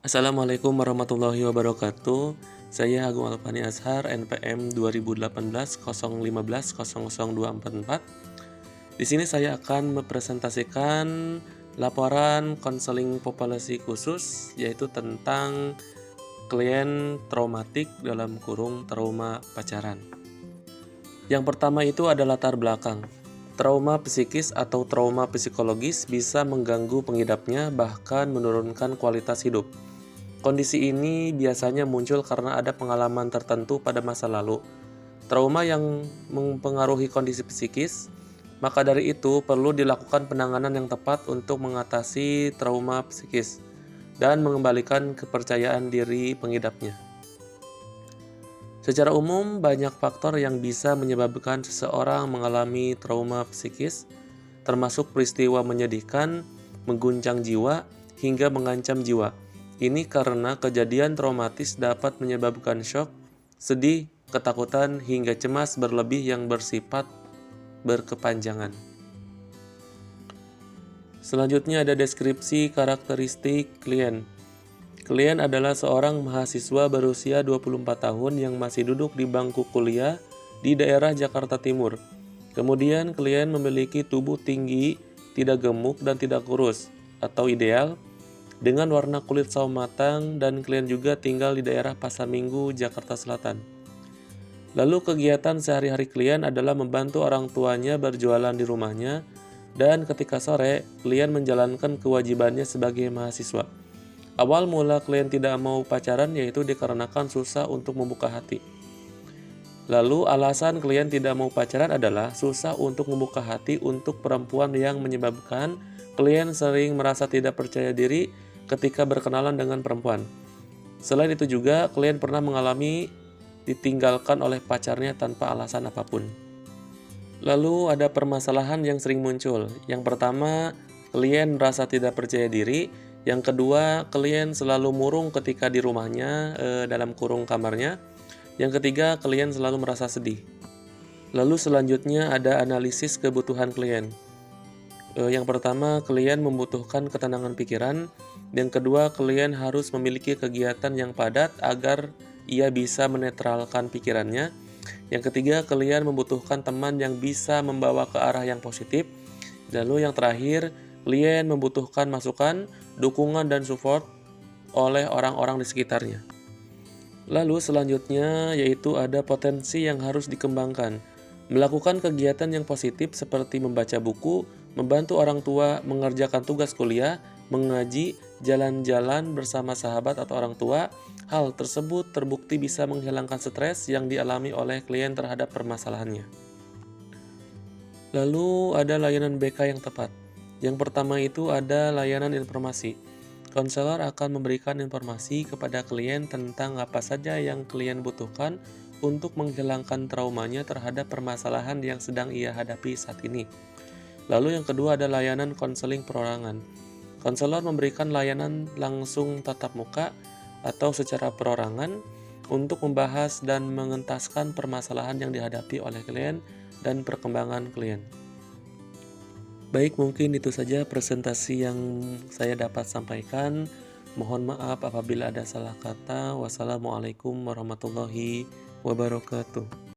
Assalamualaikum warahmatullahi wabarakatuh. Saya Agung Alfani Azhar, NPM 2018-015-002444. Di sini saya akan mempresentasikan laporan konseling populasi khusus, yaitu tentang klien traumatik dalam kurung trauma pacaran. Yang pertama itu ada latar belakang. Trauma psikis atau trauma psikologis bisa mengganggu pengidapnya, bahkan menurunkan kualitas hidup. Kondisi ini biasanya muncul karena ada pengalaman tertentu pada masa lalu, trauma yang mempengaruhi kondisi psikis. Maka dari itu perlu dilakukan penanganan yang tepat untuk mengatasi trauma psikis dan mengembalikan kepercayaan diri pengidapnya. Secara umum, banyak faktor yang bisa menyebabkan seseorang mengalami trauma psikis, termasuk peristiwa menyedihkan, mengguncang jiwa, hingga mengancam jiwa. Ini karena kejadian traumatis dapat menyebabkan syok, sedih, ketakutan, hingga cemas berlebih yang bersifat berkepanjangan. Selanjutnya ada deskripsi karakteristik klien. Klien adalah seorang mahasiswa berusia 24 tahun yang masih duduk di bangku kuliah di daerah Jakarta Timur. Kemudian klien memiliki tubuh tinggi, tidak gemuk dan tidak kurus atau ideal, dengan warna kulit sawo matang, dan klien juga tinggal di daerah Pasar Minggu, Jakarta Selatan. Lalu kegiatan sehari-hari klien adalah membantu orang tuanya berjualan di rumahnya, dan ketika sore, klien menjalankan kewajibannya sebagai mahasiswa. Awal mula klien tidak mau pacaran yaitu dikarenakan susah untuk membuka hati. Lalu alasan klien tidak mau pacaran adalah susah untuk membuka hati untuk perempuan, yang menyebabkan klien sering merasa tidak percaya diri ketika berkenalan dengan perempuan. Selain itu juga, klien pernah mengalami ditinggalkan oleh pacarnya tanpa alasan apapun. Lalu ada permasalahan yang sering muncul. Yang pertama, klien merasa tidak percaya diri. Yang kedua, klien selalu murung ketika di rumahnya, dalam kurung kamarnya. Yang ketiga, klien selalu merasa sedih. Lalu selanjutnya ada analisis kebutuhan klien. Yang pertama, klien membutuhkan ketenangan pikiran. Yang kedua, klien harus memiliki kegiatan yang padat agar ia bisa menetralkan pikirannya. Yang ketiga, klien membutuhkan teman yang bisa membawa ke arah yang positif. Lalu yang terakhir, klien membutuhkan masukan, dukungan, dan support oleh orang-orang di sekitarnya. Lalu selanjutnya yaitu ada potensi yang harus dikembangkan. Melakukan kegiatan yang positif seperti membaca buku, membantu orang tua mengerjakan tugas kuliah, mengaji, jalan-jalan bersama sahabat atau orang tua. Hal tersebut terbukti bisa menghilangkan stres yang dialami oleh klien terhadap permasalahannya. Lalu ada layanan BK yang tepat. Yang pertama itu ada layanan informasi. Konselor akan memberikan informasi kepada klien tentang apa saja yang klien butuhkan untuk menghilangkan traumanya terhadap permasalahan yang sedang ia hadapi saat ini. Lalu yang kedua ada layanan konseling perorangan. Konselor memberikan layanan langsung tatap muka atau secara perorangan untuk membahas dan mengentaskan permasalahan yang dihadapi oleh klien dan perkembangan klien. Baik, mungkin itu saja presentasi yang saya dapat sampaikan. Mohon maaf apabila ada salah kata. Wassalamualaikum warahmatullahi wabarakatuh.